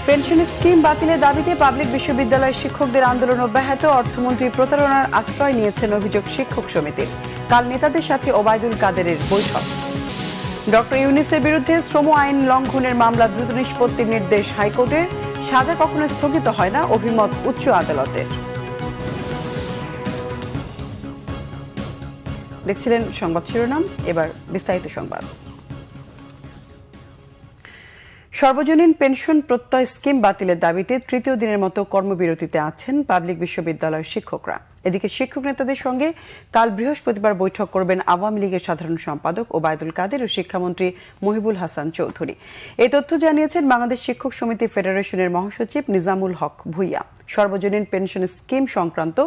Pension scheme বাতিলের দাবিতে public বিশ্ববিদ্যালয়ের শিক্ষকদের আন্দোলন অব্যাহত। অর্থমন্ত্রী প্রতারণার আশ্রয় নিয়েছেন অভিযোগ শিক্ষক সমিতির। কাল নেতাদের সাথে ওবায়দুল কাদেরের বৈঠক। ডক্টর ইউনূসের বিরুদ্ধে শ্রম আইন লঙ্ঘনের মামলা দ্রুত নিষ্পত্তির নির্দেশ হাইকোর্টের। সাজা কখনো স্থগিত হয় না, অভিমত উচ্চ আদালতের। দেখছিলেন সংবাদ শিরোনাম, এবার বিস্তারিত সংবাদ। সর্বজনীন পেনশন প্রত্যয় স্কিম বাতিলের দাবিতে তৃতীয় দিনের মতো কর্মবিরতিতে আছেন পাবলিক বিশ্ববিদ্যালয়ের শিক্ষকরা। এদিকে শিক্ষক নেতাদের সঙ্গে কাল বৃহস্পতিবার বৈঠক করবেন আওয়ামী লীগের সাধারণ সম্পাদক ওবায়দুল কাদের ও শিক্ষামন্ত্রী মহিবুল হাসান চৌধুরী। এই তথ্য জানিয়েছেন বাংলাদেশ শিক্ষক সমিতি ফেডারেশনের মহাসচিব নিজামুল হক ভূঁইয়া। সর্বজনীন পেনশন স্কিম সংক্রান্ত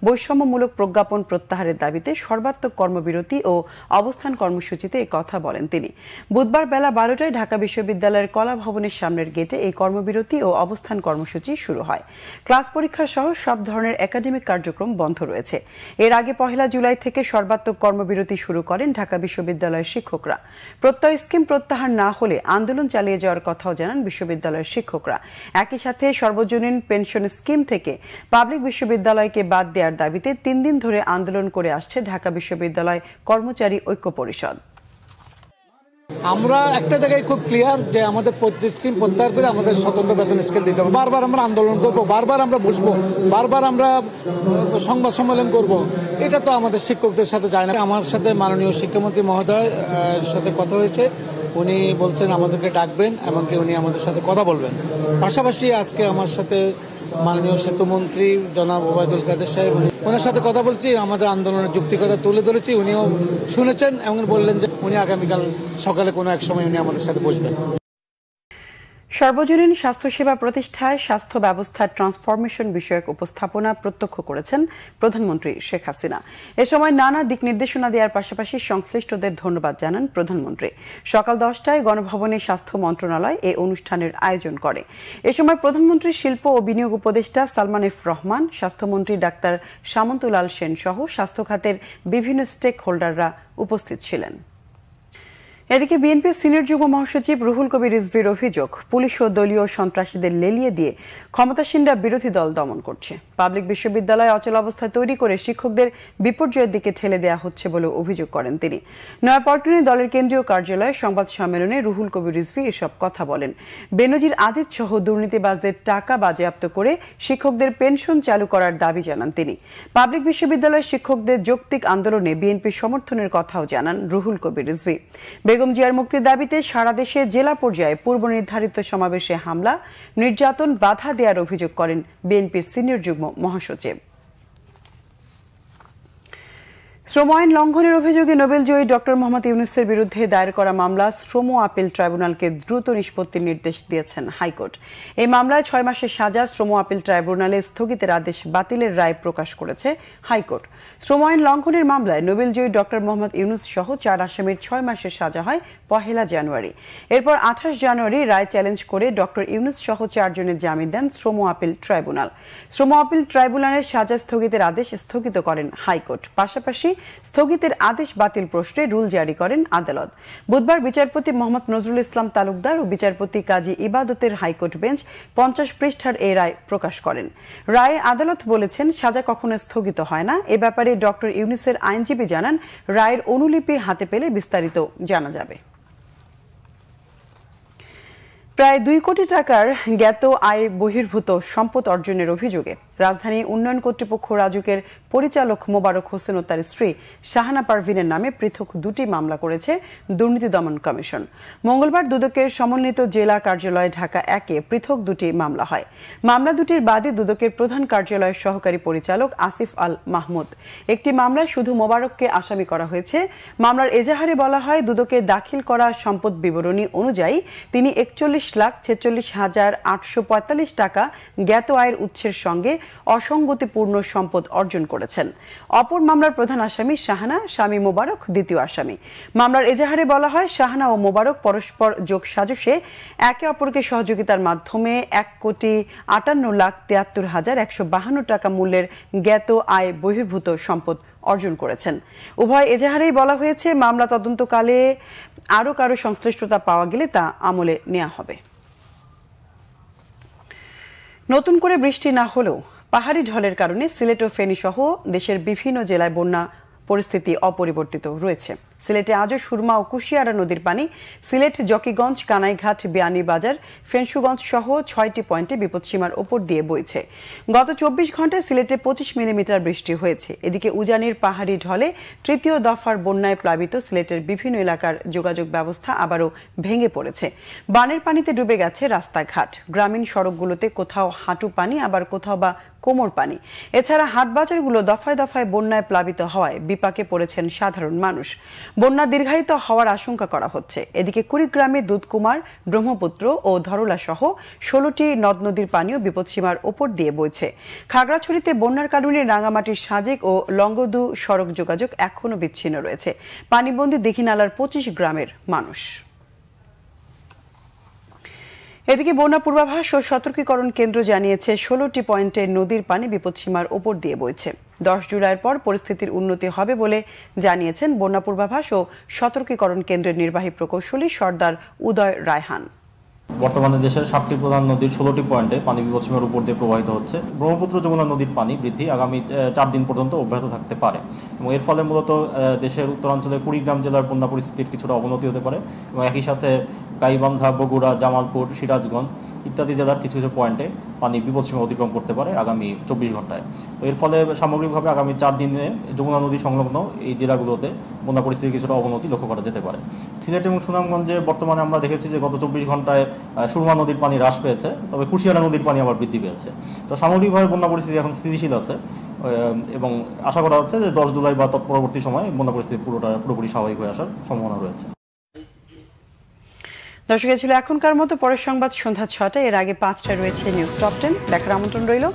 বৈষম্যমূলক প্রজ্ঞাপন প্রত্যাহারের দাবিতে সর্বাত্মক কর্মবিরতি ও অবস্থান কর্মসূচিতে এই কথা বলেন তিনি। বুধবার বেলা 12টায় ঢাকা বিশ্ববিদ্যালয়ের কলা ভবনের সামনের গেটে এই কর্মবিরতি ও অবস্থান কর্মসূচি শুরু হয়। ক্লাস পরীক্ষা সহ সব ধরনের একাডেমিক কার্যক্রম বন্ধ রয়েছে। এর আগে 1 জুলাই থেকে সর্বাত্মক কর্মবিরতি শুরু করেন ঢাকা বিশ্ববিদ্যালয়ের শিক্ষকরা। প্রত্যয় স্কিম প্রত্যাহার না হলে আন্দোলন চালিয়ে যাওয়ার কথাও জানান বিশ্ববিদ্যালয়ের শিক্ষকরা। একই সাথে সর্বজনীন পেনশন স্কিম থেকে পাবলিক বিশ্ববিদ্যালয়কে বাদ দেওয়ার দাবিতে 3 দিন ধরে আন্দোলন করে আসছে ঢাকা বিশ্ববিদ্যালয় কর্মচারী ঐক্য পরিষদ। আমরা একটা জায়গায় খুব ক্লিয়ার যে আমাদের স্কিম প্রত্যাহার করে আমাদের স্বতন্ত্র বেতন স্কেল দিতে হবে। বারবার আমরা আন্দোলন করব, বারবার আমরা বসবো, বারবার আমরা সংবাদ সম্মেলন করব। এটা তো আমাদের শিক্ষকদের সাথে যায় না। আমার সাথে মাননীয় শিক্ষামন্ত্রী মহোদয় সাথে কথা হয়েছে, উনি বলছেন আমাদেরকে ডাকবেন, এমনকি উনি আমাদের সাথে কথা বলবেন। পাশাপাশি আজকে আমার সাথে মাননীয় সেতুমন্ত্রী জনাব ওবায়দুল কাদের সাহেব, ওনার সাথে কথা বলছি, আমাদের আন্দোলনের যুক্তিকতা তুলে ধরেছি, উনিও শুনেছেন এবং বললেন যে উনি আগামীকাল সকালে কোনো এক সময় উনি আমাদের সাথে বসবেন। সর্বজনীন স্বাস্থ্যসেবা প্রতিষ্ঠায় স্বাস্থ্য ব্যবস্থার ট্রান্সফরমেশন বিষয়ক উপস্থাপনা প্রত্যক্ষ করেছেন প্রধানমন্ত্রী শেখ হাসিনা। এ সময় নানা দিক নির্দেশনা দেওয়ার পাশাপাশি সংশ্লিষ্টদের ধন্যবাদ জানান প্রধানমন্ত্রী। সকাল 10টায় গণভবনে স্বাস্থ্য মন্ত্রণালয় এই অনুষ্ঠানের আয়োজন করে। এ সময় প্রধানমন্ত্রীর শিল্প ও বিনিয়োগ উপদেষ্টা সালমান এফ রহমান, স্বাস্থ্যমন্ত্রী ডাক্তার সামন্তলাল সেন সহ স্বাস্থ্য খাতের বিভিন্ন স্টেক হোল্ডাররা উপস্থিত ছিলেন। এদিকে বিএনপির সিনিয়র যুগ্ম মহাসচিব রুহুল কবির রিজভীর অভিযোগ, পুলিশ ও দলীয় সন্ত্রাসীদের লেলিয়ে দিয়ে ক্ষমতাসীনরা বিরোধী দল দমন করছে। পাবলিক বিশ্ববিদ্যালয়ে অচলাবস্থা তৈরি করে শিক্ষকদের বিপর্যয়ের দিকে ঠেলে দেওয়া হচ্ছে বলে অভিযোগ করেন তিনি। নয়াপল্টনে দলের কেন্দ্রীয় কার্যালয়ে সংবাদ সম্মেলনে রুহুল কবির রিজভী এসব কথা বলেন। বেনজির আজিজ সহ দুর্নীতিবাজদের টাকা বাজেয়াপ্ত করে শিক্ষকদের পেনশন চালু করার দাবি জানান তিনি। পাবলিক বিশ্ববিদ্যালয়ের শিক্ষকদের যৌক্তিক আন্দোলনে বিএনপির সমর্থনের কথাও জানান রুহুল কবির রিজভী। বেগম জিয়ার মুক্তির দাবিতে সারা দেশে জেলা পর্যায়ে পূর্ব নির্ধারিত সমাবেশে হামলা, নির্যাতন, বাধা দেওয়ার অভিযোগ করেন বিএনপির সিনিয়র যুগ্ম মহাসচিব। শ্রম আইন লঙ্ঘনের অভিযোগে নোবেলজয়ী ডক্টর মোহাম্মদ ইউনূসের বিরুদ্ধে দায়ের করা মামলা শ্রম আপিল ট্রাইব্যুনালকে দ্রুত নিষ্পত্তির নির্দেশ দিয়েছেন হাইকোর্ট। এই মামলায় 6 মাসের সাজা শ্রম আপিল ট্রাইব্যুনালে স্থগিতের আদেশ বাতিলের রায় প্রকাশ করেছে হাইকোর্ট। শ্রম আইন লঙ্ঘনের মামলায় নোবেলজয়ী ডক্টর মোহাম্মদ ইউনূস সহ 4 আসামির 6 মাসের সাজা হয় 1 জানুয়ারি। এরপর 28 জানুয়ারি রায় চ্যালেঞ্জ করে ডক্টর ইউনূস সহ 4 জনের জামিন দেন শ্রম আপিল ট্রাইব্যুনাল। শ্রম আপিল ট্রাইব্যুনালের সাজা স্থগিতের আদেশ স্থগিত করেন হাইকোর্ট। পাশাপাশি স্থগিতের আদেশ বাতিল প্রশ্নে রুল জারি করেন আদালত। বুধবার বিচারপতি মোহাম্মদ নজরুল ইসলাম তালুকদার ও বিচারপতি কাজী ইবাদতের হাইকোর্ট বেঞ্চ 50 পৃষ্ঠার এই রায় প্রকাশ করেন। রায়ে আদালত বলেছেন, সাজা কখনো স্থগিত হয় না। এ ব্যাপারে ডক্টর ইউনূসের আইনজীবী জানান, রায়ের অনুলিপি হাতে পেলে বিস্তারিত জানা যাবে। প্রায় 2 কোটি টাকার জ্ঞাত আয় বহির্ভূত সম্পদ অর্জনের অভিযোগে রাজধানী উন্নয়ন কর্তৃপক্ষ রাজুকের পরিচালক মোবারক হোসেন ও তার স্ত্রী শাহানা পারভিনের নামে পৃথক 2টি মামলা করেছে দুর্নীতি দমন কমিশন। মঙ্গলবার দুদকের সমন্বিত জেলা কার্যালয় ঢাকা 1-এ পৃথক 2টি মামলা হয়। মামলা দুটির বাদী দুদকের প্রধান কার্যালয়ের সহকারী পরিচালক আসিফ আল মাহমুদ। একটি মামলায় শুধু মোবারককে আসামি করা হয়েছে। মামলার এজাহারে বলা হয়, দুদকে দাখিল করা সম্পদ বিবরণী অনুযায়ী তিনি 41,46,845 টাকা জ্ঞাত আয়ের উৎসের সঙ্গে অসঙ্গতিপূর্ণ সম্পদ অর্জন করেছেন। অপর মামলার প্রধান আসামি শাহানা, স্বামী মোবারক দ্বিতীয় আসামি। মামলার এজাহারে বলা হয়, শাহানা ও মোবারক পরস্পর যোগসাজশে একে অপরকে সহযোগিতার মাধ্যমে 1,58,73,152 টাকা মূল্যের জ্ঞাত আয় বহির্ভূত সম্পদ অর্জন করেছেন। উভয় এজাহারেই বলা হয়েছে, মামলা তদন্তকালে আরও কারো সংশ্লিষ্টতা পাওয়া গেলে তা আমলে নেওয়া হবে। নতুন করে বৃষ্টি না হলেও পাহাড়ি ঢলের কারণে সিলেট ও ফেনী সহ দেশের বিভিন্ন জেলায় বন্যা পরিস্থিতি অপরিবর্তিত রয়েছে। সিলেটে আজও সুরমা ও কুশিয়ারা নদীর পানি সিলেট, জকিগঞ্জ, কানাইঘাট, বিয়ানীবাজার, ফেঞ্চুগঞ্জ সহ 6টি পয়েন্টে বিপদসীমার ওপর দিয়ে বইছে। গত 24 ঘন্টায় সিলেটে 25 মিলিমিটার বৃষ্টি হয়েছে। এদিকে উজানির পাহাড়ি ঢলে তৃতীয় দফার বন্যায় প্লাবিত সিলেটের বিভিন্ন এলাকার যোগাযোগ ব্যবস্থা আবারও ভেঙে পড়েছে। বানের পানিতে ডুবে গেছে রাস্তাঘাট। গ্রামীণ সড়কগুলোতে কোথাও হাঁটু পানি, আবার কোথাও বা কোমর পানি। এছাড়া হাটবাজারগুলো দফায় দফায় বন্যায় প্লাবিত হওয়ায় বিপাকে পড়েছেন সাধারণ মানুষ। বন্যা দীর্ঘায়িত হওয়ার আশঙ্কা করা হচ্ছে। এদিকে কুড়িগ্রামে দুধকুমার, ব্রহ্মপুত্র ও ধরলা সহ 16টি নদ নদীর পানিও বিপদসীমার ওপর দিয়ে বইছে। খাগড়াছড়িতে বন্যার কারণে রাঙামাটির সাজেক ও লংগদু সড়ক যোগাযোগ এখনও বিচ্ছিন্ন রয়েছে। পানিবন্দী দীঘিনালার 25 গ্রামের মানুষ। এদিকে বন্যা পূর্বাভাস ও সতর্কীকরণ কেন্দ্র জানিয়েছে 16টি পয়েন্টে নদীর পানি বিপদসীমার ওপর দিয়ে বইছে। 10 জুলাইয়ের পর পরিস্থিতির উন্নতি হবে বলে জানিয়েছেন বন্যা পূর্বাভাস ও সতর্কীকরণ কেন্দ্রের নির্বাহী প্রকৌশলী সর্দার উদয় রায়হান। বর্তমানে দেশের 7টি প্রধান নদীর 16টি পয়েন্টে পানি বিপদসীমার উপর দিয়ে প্রবাহিত হচ্ছে। ব্রহ্মপুত্র, যমুনা নদীর পানি বৃদ্ধি আগামী 4 দিন পর্যন্ত অব্যাহত থাকতে পারে এবং এর ফলে মূলত দেশের উত্তরাঞ্চলে কুড়িগ্রাম জেলার বন্যা পরিস্থিতির কিছুটা অবনতি হতে পারে এবং একই সাথে গাইবান্ধা, বগুড়া, জামালপুর, সিরাজগঞ্জ ইত্যাদি জেলার কিছু কিছু পয়েন্টে পানি বিপদসীমা অতিক্রম করতে পারে আগামী 24 ঘন্টায়। তো এর ফলে সামগ্রিকভাবে আগামী 4 দিনে যমুনা নদী সংলগ্ন এই জেলাগুলোতে বন্যা পরিস্থিতির কিছুটা অবনতি লক্ষ্য করা যেতে পারে। সিলেট এবং সুনামগঞ্জে বর্তমানে আমরা দেখেছি যে গত 24 ঘন্টায় সুরমা নদীর পানি হ্রাস পেয়েছে, তবে কুশিয়ারা নদীর পানি আবার বৃদ্ধি পেয়েছে। তো সামগ্রিকভাবে বন্যা পরিস্থিতি এখন স্থিতিশীল আছে এবং আশা করা হচ্ছে যে 10 জুলাই বা তৎপরবর্তী সময়ে বন্যা পরিস্থিতি পুরোপুরি স্বাভাবিক হয়ে আসার সম্ভাবনা রয়েছে। দর্শক, ছিল এখনকার মতো। পরের সংবাদ সন্ধ্যা 6টায়। এর আগে 5টায় রয়েছে নিউজ টপ 10 দেখার আমন্ত্রণ রইল।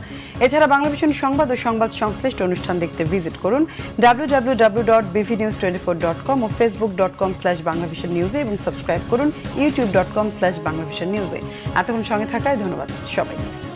এছাড়া বাংলাভিশন সংবাদ ও সংবাদ সংশ্লিষ্ট অনুষ্ঠান দেখতে ভিজিট করুন www.bvnews24.com ও facebook.com/banglavisionnews এবং সাবস্ক্রাইব করুন youtube.com/banglavisionnews। এতক্ষণ সঙ্গে থাকায় ধন্যবাদ সবাইকে।